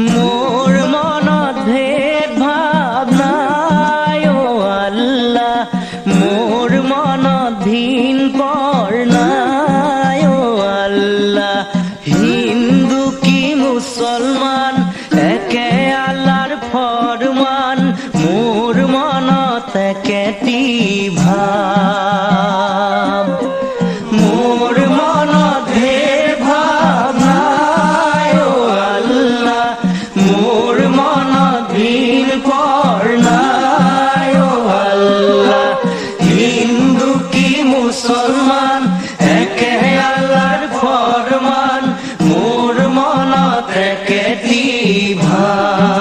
মোর মনত ভেদ ভাব নাই ও আল্লাহ, মোর মনত ভিন পর নাই ও আল্লাহ। হিন্দু কি মুসলমান একে আল্লাহর ফরমান, মোর মনত একেটি ভাব। মোর মনত ভেদ ভাব নাই ও আল্লাহ, মোর মনত ভিন পর নাই ও আল্লাহ। হিন্দু কি মুসলমান একে আল্লাহর ফরমান, মোর মনত একেটি ভাব।